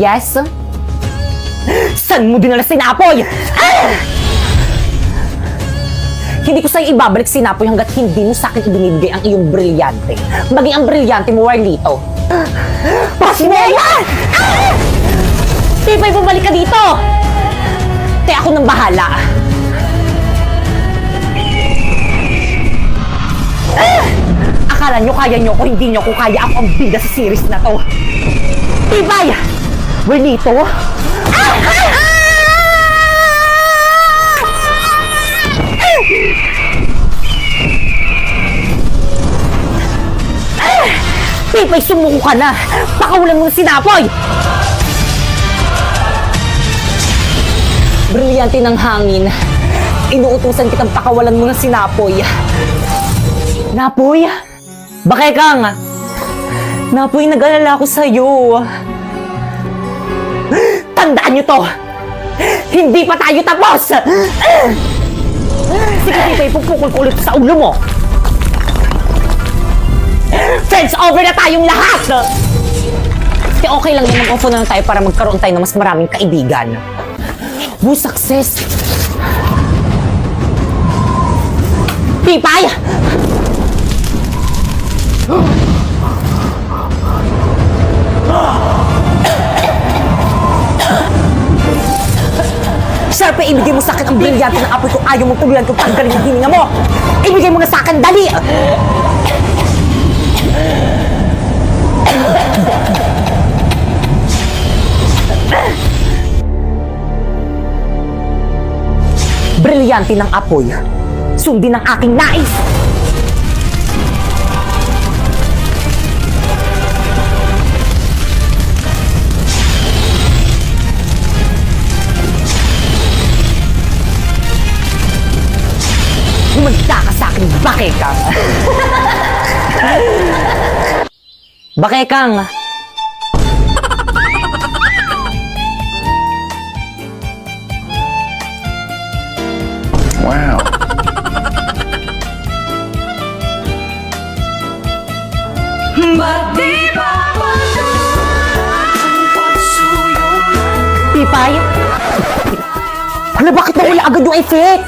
Yes? Saan mo dinala sinapoy? Hindi ko sa'yo ibabalik sinapoy hanggat hindi mo sa'kin ibinibigay ang iyong brilyante. Maging ang brilyante mo, Warlito. Pasmeyan! Tipay, bumalik ka dito! Kaya ako nang bahala. Akala nyo kaya nyo ko, hindi nyo ko kaya. Ako ang bida sa series na to. Tipay! Warlito? Tipay, sumuko ka na! Pakawalan mo ng sinapoy! Brilyante ng hangin. Inuutusan kitang pakawalan mo ng sinapoy. Napoy? Bakekang! Napoy, nag-alala ko sa'yo. Tandaan nyo to! Hindi pa tayo tapos! Sige, Tipay, pupukul ko ulit sa ulo mo! Friends, over na tayong lahat! Kaya okay lang yan, mag-offer na lang tayo para magkaroon tayo ng mas maraming kaibigan. Woo, success! Tipay! Sharpe, ibigay mo sa akin ang brilyante ng apoy kung ayaw mong tuluyan kung paggaling ang hininga mo! Ibigay mo na sa akin, dali! Brilyante ng apoy, sundin ang aking nais! Humanda ka sa akin, Bakekang! Bakekang! Wow. Tipay? Ano, bakit nawala agad yung effect?